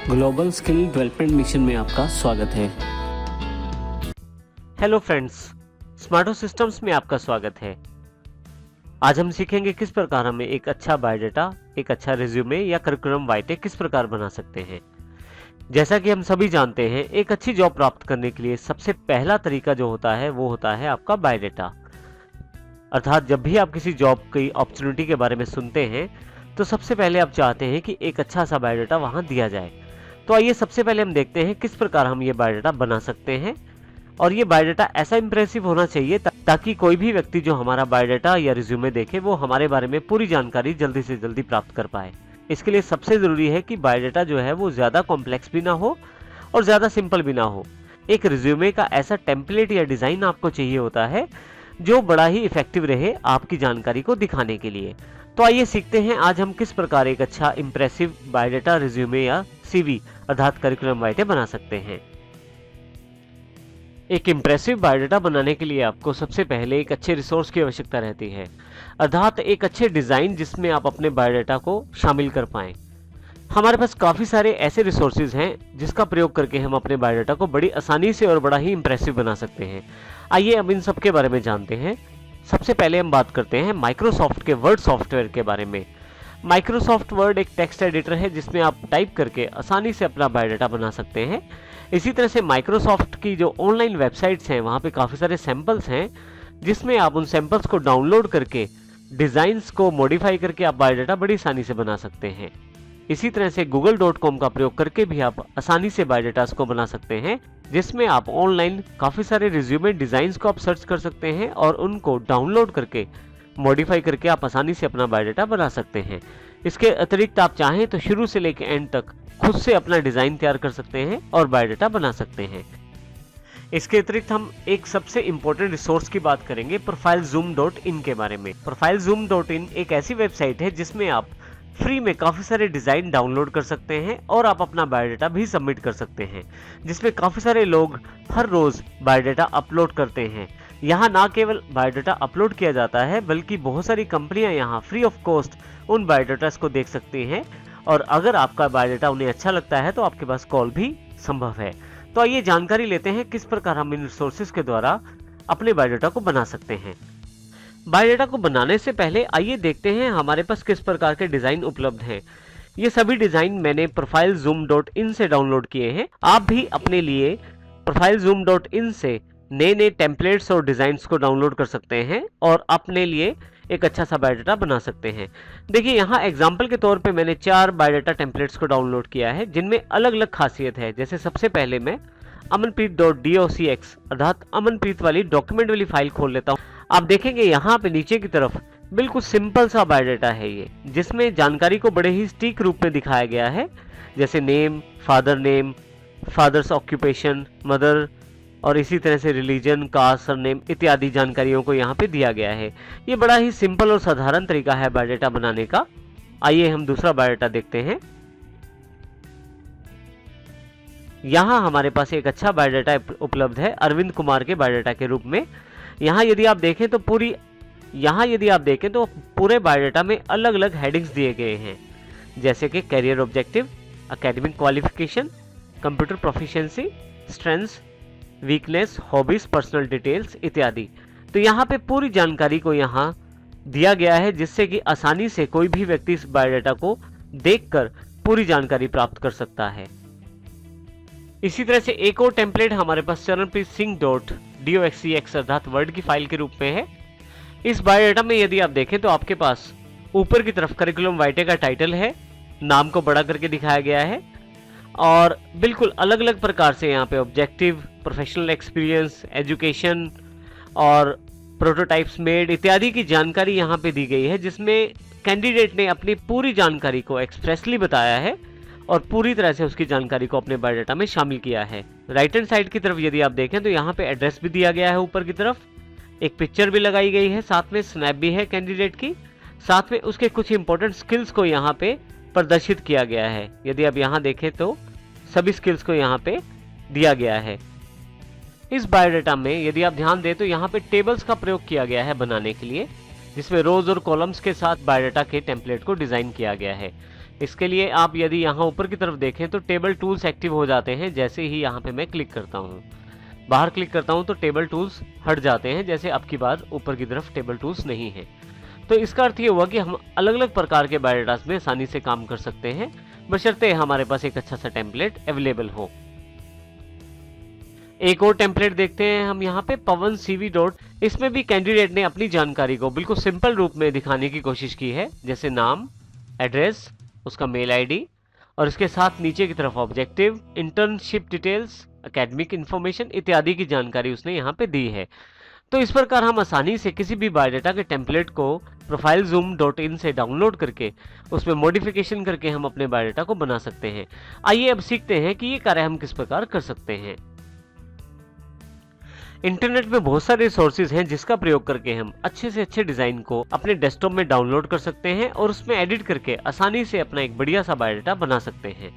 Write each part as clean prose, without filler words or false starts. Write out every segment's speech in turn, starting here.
Global skill development mission में आपका स्वागत है। हेलो फ्रेंड्स, स्मार्टो सिस्टम्स में आपका स्वागत है। आज हम सीखेंगे किस प्रकार हमें एक अच्छा बायोडाटा, एक अच्छा रिज्यूमे या करिकुलम वाइटे किस प्रकार बना सकते हैं। जैसा कि हम सभी जानते हैं, एक अच्छी जॉब प्राप्त करने के लिए सबसे पहला तरीका जो होता है वो होता है आपका बायोडाटा। अर्थात जब भी आप किसी जॉब की अपॉर्चुनिटी के बारे में सुनते हैं तो सबसे पहले आप चाहते हैं कि एक अच्छा सा बायोडाटा वहां दिया जाए। तो आइए सबसे पहले हम देखते हैं किस प्रकार हम ये बायोडाटा बना सकते हैं। और ये बायोडाटा ऐसा इंप्रेसिव होना चाहिए ताकि कोई भी व्यक्ति जो हमारा बायोडाटा या रिज्यूमे देखे वो हमारे बारे में पूरी जानकारी जल्दी से जल्दी प्राप्त कर पाए। इसके लिए सबसे जरूरी है कि बायोडाटा जो है वो ज्यादा कॉम्प्लेक्स भी ना हो और ज्यादा सिंपल भी ना हो। एक रिज्यूमे का ऐसा टेम्पलेट या डिजाइन आपको चाहिए होता है जो बड़ा ही इफेक्टिव रहे आपकी जानकारी को दिखाने के लिए। तो आइए सीखते हैं आज हम किस प्रकार एक अच्छा इंप्रेसिव बायोडाटा, रिज्यूमे या सीवी अर्थात करिकुलम वाइटे बना सकते हैं। एक इंप्रेसिव बायोडाटा बनाने के लिए आपको सबसे पहले एक अच्छे रिसोर्स की आवश्यकता रहती है, अर्थात एक अच्छे डिजाइन जिसमें आप अपने बायोडाटा को शामिल कर पाएं। हमारे पास काफी सारे ऐसे रिसोर्सेज हैं जिसका प्रयोग करके हम अपने बायोडाटा को बड़ी आसानी से और बड़ा ही इंप्रेसिव बना सकते हैं। आइए अब इन सब के बारे में जानते हैं। सबसे पहले हम बात करते हैं माइक्रोसॉफ्ट के वर्ड सॉफ्टवेयर के बारे में। माइक्रोसॉफ्ट वर्ड एक टेक्स्ट एडिटर है जिसमें आप टाइप करके आसानी से अपना बायोडाटा बना सकते हैं। इसी तरह से माइक्रोसॉफ्ट की जो ऑनलाइन वेबसाइट्स हैं वहाँ पे काफ़ी सारे सैंपल्स हैं जिसमें आप उन सैंपल्स को डाउनलोड करके डिज़ाइंस को मॉडिफाई करके आप बायोडाटा बड़ी आसानी से बना सकते हैं। इसी तरह से google.com का प्रयोग करके भी आप आसानी से बायोडाटास को बना सकते हैं, जिसमें आप ऑनलाइन काफ़ी सारे रिज्यूमे डिज़ाइंस को आप सर्च कर सकते हैं और उनको डाउनलोड करके मॉडिफाई करके आप आसानी से अपना बायोडाटा बना सकते हैं। इसके अतिरिक्त आप चाहें तो शुरू से लेकर एंड तक खुद से अपना डिज़ाइन तैयार कर सकते हैं और बायोडाटा बना सकते हैं। इसके अतिरिक्त हम एक सबसे इंपॉर्टेंट रिसोर्स की बात करेंगे profilezoom.in के बारे में। profilezoom.in एक ऐसी वेबसाइट है जिसमें आप फ्री में काफ़ी सारे डिज़ाइन डाउनलोड कर सकते हैं और आप अपना बायोडाटा भी सबमिट कर सकते हैं, जिसमें काफ़ी सारे लोग हर रोज़ बायोडाटा अपलोड करते हैं। यहाँ ना केवल बायोडाटा अपलोड किया जाता है बल्कि बहुत सारी कंपनियाँ यहाँ फ्री ऑफ कॉस्ट उन बायोडाटास को देख सकती हैं और अगर आपका बायोडाटा उन्हें अच्छा लगता है तो आपके पास कॉल भी संभव है। तो आइए जानकारी लेते हैं किस प्रकार हम इन रिसोर्सेज के द्वारा अपने बायोडाटा को बना सकते हैं। बायोडाटा को बनाने से पहले आइए देखते हैं हमारे पास किस प्रकार के डिज़ाइन उपलब्ध हैं। ये सभी डिज़ाइन मैंने profilezoom.in से डाउनलोड किए हैं। आप भी अपने लिए profilezoom.in से नए नए टेम्पलेट्स और डिज़ाइंस को डाउनलोड कर सकते हैं और अपने लिए एक अच्छा सा बायोडाटा बना सकते हैं। देखिए यहाँ एग्जाम्पल के तौर पे मैंने 4 बायोडाटा टेम्पलेट्स को डाउनलोड किया है जिनमें अलग अलग खासियत है। जैसे सबसे पहले मैं amanpreet.docx अर्थात अमनप्रीत वाली डॉक्यूमेंट वाली फाइल खोल लेता हूँ। आप देखेंगे यहाँ पे नीचे की तरफ बिल्कुल सिंपल सा बायोडाटा है ये, जिसमें जानकारी को बड़े ही सटीक रूप में दिखाया गया है, जैसे नेम, फादर्स ऑक्यूपेशन, मदर और इसी तरह से रिलीजन, कास्ट, सरनेम इत्यादि जानकारियों को यहाँ पे दिया गया है। ये बड़ा ही सिंपल और साधारण तरीका है बायोडाटा बनाने का। आइए हम दूसरा बायोडाटा देखते हैं। यहाँ हमारे पास एक अच्छा बायोडाटा उपलब्ध है अरविंद कुमार के बायोडाटा के रूप में। यहाँ यदि आप देखें तो पूरे बायोडाटा में अलग अलग हेडिंग्स दिए गए हैं, जैसे कि career objective, academic qualification, computer proficiency, strengths, weakness, hobbies, personal details इत्यादि। तो यहाँ पे पूरी जानकारी को यहाँ दिया गया है जिससे कि आसानी से कोई भी व्यक्ति इस बायोडाटा को देखकर पूरी जानकारी प्राप्त कर सकता है। इसी तरह से एक और टेम्पलेट हमारे पास charanpreetsingh.docx अर्थात वर्ड की फाइल के रूप में है। इस बायोडाटा में यदि आप देखें तो आपके पास ऊपर की तरफ करिकुलम वाइटे का टाइटल है, नाम को बड़ा करके दिखाया गया है और बिल्कुल अलग अलग प्रकार से यहाँ पे ऑब्जेक्टिव, प्रोफेशनल एक्सपीरियंस, एजुकेशन और प्रोटोटाइप्स मेड इत्यादि की जानकारी यहाँ पे दी गई है, जिसमें कैंडिडेट ने अपनी पूरी जानकारी को एक्सप्रेसली बताया है और पूरी तरह से उसकी जानकारी को अपने बायोडाटा में शामिल किया है। राइट हैंड साइड की तरफ यदि आप देखें तो यहाँ पे एड्रेस भी दिया गया है, ऊपर की तरफ एक पिक्चर भी लगाई गई है, साथ में स्नैप भी है कैंडिडेट की, साथ में उसके कुछ इंपॉर्टेंट स्किल्स को यहाँ पे प्रदर्शित किया गया है। यदि आप यहाँ देखें तो सभी स्किल्स को यहाँ पे दिया गया है। इस बायोडाटा में यदि आप ध्यान दें तो यहाँ पे टेबल्स का प्रयोग किया गया है बनाने के लिए, जिसमें रोज और कॉलम्स के साथ बायोडाटा के टेम्पलेट को डिजाइन किया गया है। इसके लिए आप यदि यहाँ ऊपर की तरफ देखें तो टेबल टूल्स एक्टिव हो जाते हैं जैसे ही यहाँ पे मैं क्लिक करता हूँ। बाहर क्लिक करता हूँ तो टेबल टूल्स हट जाते हैं, जैसे अब की बार ऊपर की तरफ टेबल टूल्स नहीं है। तो इसका अर्थ ये हुआ कि हम अलग अलग प्रकार के बायोडाटास में आसानी से काम कर सकते हैं, बशर्ते हमारे पास एक अच्छा सा टेम्पलेट अवेलेबल हो। एक और टेम्पलेट देखते हैं हम यहाँ पे, पवन सीवी डॉट। इसमें भी कैंडिडेट ने अपनी जानकारी को बिल्कुल सिंपल रूप में दिखाने की कोशिश की है, जैसे नाम, एड्रेस, उसका मेल आईडी और इसके साथ नीचे की तरफ objective, internship details, academic information इत्यादि की जानकारी उसने यहाँ पे दी है। तो इस प्रकार हम आसानी से किसी भी बायोडाटा के टेम्पलेट को profilezoom.in से डाउनलोड करके उसमें मॉडिफिकेशन करके हम अपने बायोडाटा को बना सकते हैं। आइए अब सीखते हैं कि ये कार्य हम किस प्रकार कर सकते हैं। इंटरनेट में बहुत सारे रिसोर्सेज हैं जिसका प्रयोग करके हम अच्छे से अच्छे डिजाइन को अपने डेस्कटॉप में डाउनलोड कर सकते हैं और उसमें एडिट करके आसानी से अपना एक बढ़िया सा बायोडाटा बना सकते हैं।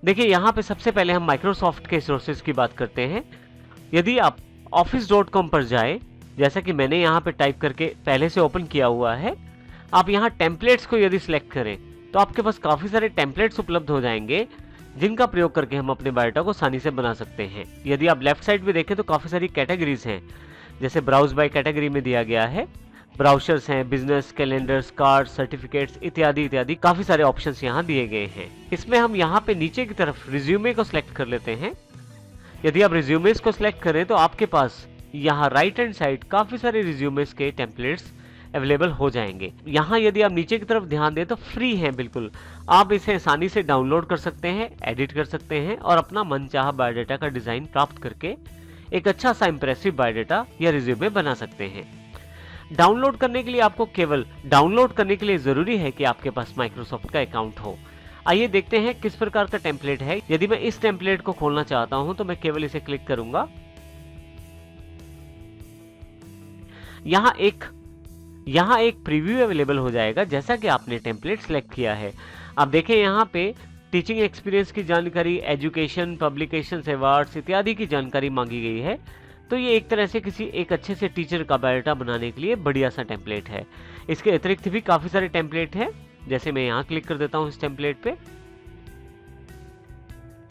देखिए यहाँ पे सबसे पहले हम माइक्रोसॉफ्ट के रिसोर्सेज की बात करते हैं। यदि आप office.com पर जाए, जैसा कि मैंने यहाँ पे टाइप करके पहले से ओपन किया हुआ है, आप यहाँ टेम्पलेट्स को यदि सिलेक्ट करें तो आपके पास काफ़ी सारे टेम्पलेट्स उपलब्ध हो जाएंगे जिनका प्रयोग करके हम अपने बायोडाटा को आसानी से बना सकते हैं। यदि आप लेफ्ट साइड पे देखें तो काफ़ी सारी कैटेगरीज हैं, जैसे ब्राउज बाय कैटेगरी में दिया गया है, ब्राउजर्स हैं, बिजनेस, कैलेंडर्स, कार्ड, सर्टिफिकेट्स इत्यादि इत्यादि काफ़ी सारे ऑप्शंस यहाँ दिए गए हैं। इसमें हम यहाँ पे नीचे की तरफ रिज्यूमे को सिलेक्ट कर लेते हैं। यदि आप रिज्यूमेस को सिलेक्ट करें तो आपके पास यहाँ राइट हैंड साइड काफ़ी सारे रिज्यूमेस के टेम्पलेट्स अवेलेबल हो जाएंगे। यहाँ यदि आप नीचे की तरफ ध्यान दें तो फ्री है बिल्कुल, आप इसे आसानी से डाउनलोड कर सकते हैं, एडिट कर सकते हैं और अपना मनचाहा बायोडाटा का डिज़ाइन प्राप्त करके एक अच्छा सा इंप्रेसिव बायोडाटा या रिज्यूमे बना सकते हैं। डाउनलोड करने के लिए आपको केवल डाउनलोड करने के लिए ज़रूरी है कि आपके पास माइक्रोसॉफ्ट का अकाउंट हो। आइए देखते हैं किस प्रकार का टेम्पलेट है। यदि मैं इस टेम्पलेट को खोलना चाहता हूं तो मैं केवल इसे क्लिक करूंगा। यहाँ एक प्रीव्यू अवेलेबल हो जाएगा जैसा कि आपने टेम्पलेट सेलेक्ट किया है। आप देखें यहाँ पे टीचिंग एक्सपीरियंस की जानकारी, एजुकेशन, पब्लिकेशंस, अवार्ड्स इत्यादि की जानकारी मांगी गई है। तो ये एक तरह से किसी एक अच्छे से टीचर का बायोडाटा बनाने के लिए बढ़िया सा टेम्पलेट है। इसके अतिरिक्त भी काफ़ी सारे टेम्पलेट हैं, जैसे मैं यहाँ क्लिक कर देता हूँ इस टेम्पलेट पे,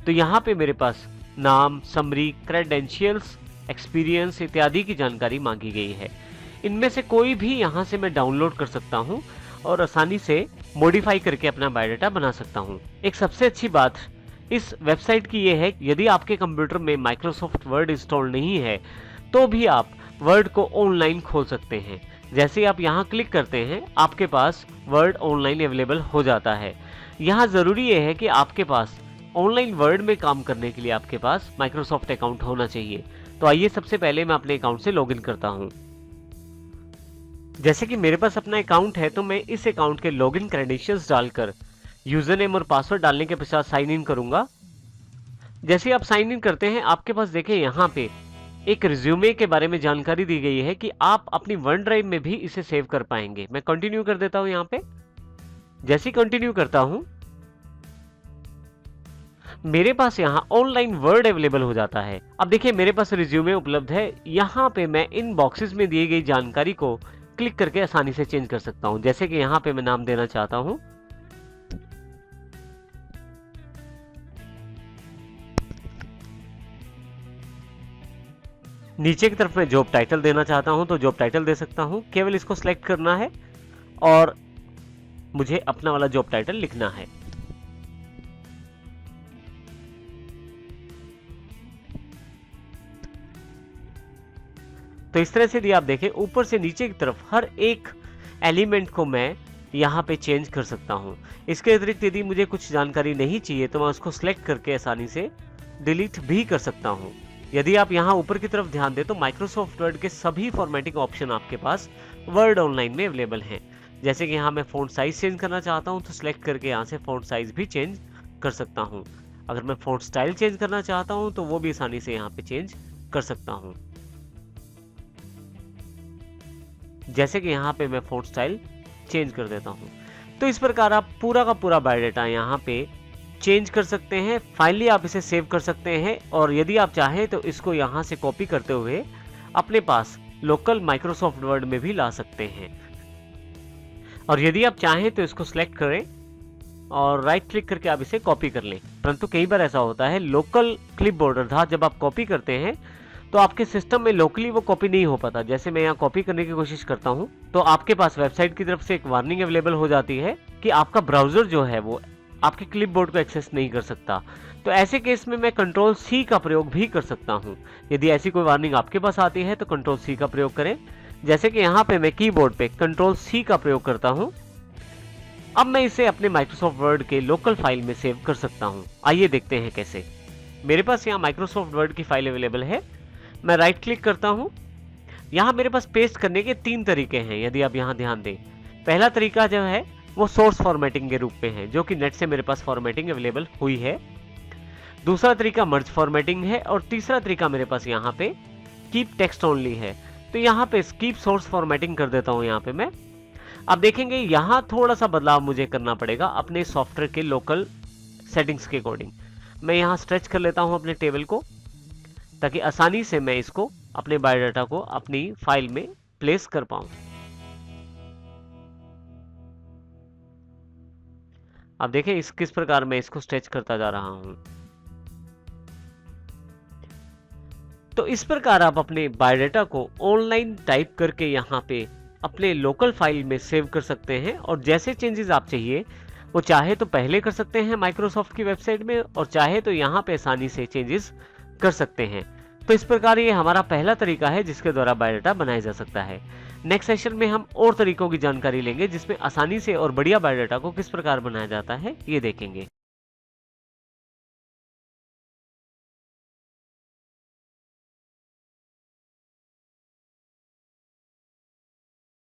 तो यहाँ पे मेरे पास नाम, समरी, क्रेडेंशियल्स, एक्सपीरियंस इत्यादि की जानकारी मांगी गई है। इनमें से कोई भी यहाँ से मैं डाउनलोड कर सकता हूँ और आसानी से मॉडिफाई करके अपना बायोडाटा बना सकता हूँ। एक सबसे अच्छी बात इस वेबसाइट की ये है, यदि आपके कंप्यूटर में माइक्रोसॉफ्ट वर्ड इंस्टॉल नहीं है तो भी आप वर्ड को ऑनलाइन खोल सकते हैं। जैसे आप यहाँ क्लिक करते हैं आपके पास वर्ड ऑनलाइन अवेलेबल हो जाता है। यहाँ ज़रूरी ये है कि आपके पास ऑनलाइन वर्ड में काम करने के लिए आपके पास माइक्रोसॉफ्ट अकाउंट होना चाहिए। तो आइए सबसे पहले मैं अपने अकाउंट से लॉगिन करता हूँ। जैसे कि मेरे पास अपना अकाउंट है तो मैं इस अकाउंट के लॉगिन क्रेडेंशियल्स डालकर यूजर नेम और पासवर्ड डालने के पश्चात साइन इन करूंगा। जैसे आप साइन इन करते हैं आपके पास देखें यहाँ पे एक रिज्यूमे के बारे में जानकारी दी गई है कि आप अपनी वन ड्राइव में भी इसे सेव कर पाएंगे। मैं कंटिन्यू कर देता हूं। यहाँ पे जैसे कंटिन्यू करता हूं मेरे पास यहाँ ऑनलाइन वर्ड अवेलेबल हो जाता है। अब देखिए मेरे पास रिज्यूमे उपलब्ध है। यहाँ पे मैं इन बॉक्सेस में दी गई जानकारी को क्लिक करके आसानी से चेंज कर सकता हूं। जैसे कि यहाँ पे मैं नाम देना चाहता हूं, नीचे की तरफ मैं जॉब टाइटल देना चाहता हूं तो जॉब टाइटल दे सकता हूं। केवल इसको सिलेक्ट करना है और मुझे अपना वाला जॉब टाइटल लिखना है। तो इस तरह से यदि आप देखें ऊपर से नीचे की तरफ हर एक एलिमेंट को मैं यहाँ पे चेंज कर सकता हूँ। इसके अतिरिक्त यदि मुझे कुछ जानकारी नहीं चाहिए तो मैं उसको सिलेक्ट करके आसानी से डिलीट भी कर सकता हूँ। यदि आप यहाँ ऊपर की तरफ ध्यान दें तो माइक्रोसॉफ्ट वर्ड के सभी फॉर्मेटिंग ऑप्शन आपके पास वर्ड ऑनलाइन में अवेलेबल हैं। जैसे कि यहाँ मैं फ़ॉन्ट साइज चेंज करना चाहता हूँ तो सिलेक्ट करके यहाँ से फ़ॉन्ट साइज भी चेंज कर सकता हूँ। अगर मैं फ़ॉन्ट स्टाइल चेंज करना चाहता हूँ तो वो भी आसानी से यहाँ पे चेंज कर सकता हूँ। जैसे कि यहाँ पे मैं फ़ॉन्ट स्टाइल चेंज कर देता हूँ। तो इस प्रकार आप पूरा का पूरा बायोडाटा यहाँ पे चेंज कर सकते हैं। फाइनली आप इसे सेव कर सकते हैं और यदि आप चाहें तो इसको यहाँ से कॉपी करते हुए अपने पास लोकल माइक्रोसॉफ्ट वर्ड में भी ला सकते हैं। और यदि आप चाहें तो इसको सिलेक्ट करें और राइट क्लिक करके आप इसे कॉपी कर लें। परंतु कई बार ऐसा होता है लोकल क्लिपबोर्ड अर्थात जब आप कॉपी करते हैं तो आपके सिस्टम में लोकली वो कॉपी नहीं हो पाता। जैसे मैं यहाँ कॉपी करने की कोशिश करता हूँ तो आपके पास वेबसाइट की तरफ से एक वार्निंग अवेलेबल हो जाती है कि आपका ब्राउजर जो है वो आपके क्लिपबोर्ड को एक्सेस नहीं कर सकता। तो ऐसे केस में मैं कंट्रोल सी का प्रयोग भी कर सकता हूँ। यदि ऐसी कोई वार्निंग आपके पास आती है तो कंट्रोल सी का प्रयोग करें। जैसे कि यहाँ पे मैं कीबोर्ड पे कंट्रोल सी का प्रयोग करता हूँ। अब मैं इसे अपने माइक्रोसॉफ्ट वर्ड के लोकल फाइल में सेव कर सकता हूँ। आइए देखते हैं कैसे। मेरे पास यहाँ माइक्रोसॉफ्ट वर्ड की फाइल अवेलेबल है। मैं राइट क्लिक करता हूँ। यहाँ मेरे पास पेस्ट करने के 3 तरीके हैं, यदि आप यहाँ ध्यान दें। पहला तरीका जो है वो सोर्स फॉर्मेटिंग के रूप में है, जो कि नेट से मेरे पास फॉर्मेटिंग अवेलेबल हुई है। दूसरा तरीका मर्ज फॉर्मेटिंग है और तीसरा तरीका मेरे पास यहाँ पे कीप टेक्स्ट ओनली है। तो यहाँ पे कीप सोर्स फॉर्मेटिंग कर देता हूँ यहाँ पे मैं। अब देखेंगे यहाँ थोड़ा सा बदलाव मुझे करना पड़ेगा अपने सॉफ्टवेयर के लोकल सेटिंग्स के अकॉर्डिंग। मैं यहाँ स्ट्रेच कर लेता हूँ अपने टेबल को, ताकि आसानी से मैं इसको अपने बायोडाटा को अपनी फाइल में प्लेस कर पाऊं। अब देखें इस किस प्रकार मैं इसको स्ट्रेच करता जा रहा हूं। तो इस प्रकार आप अपने बायोडाटा को ऑनलाइन टाइप करके यहाँ पे अपने लोकल फाइल में सेव कर सकते हैं और जैसे चेंजेस आप चाहिए वो चाहे तो पहले कर सकते हैं माइक्रोसॉफ्ट की वेबसाइट में और चाहे तो यहाँ पे आसानी से चेंजेस कर सकते हैं। तो इस प्रकार ये हमारा पहला तरीका है जिसके द्वारा बायोडाटा बनाया जा सकता है। नेक्स्ट सेशन में हम और तरीकों की जानकारी लेंगे जिसमें आसानी से और बढ़िया बायोडाटा को किस प्रकार बनाया जाता है ये देखेंगे।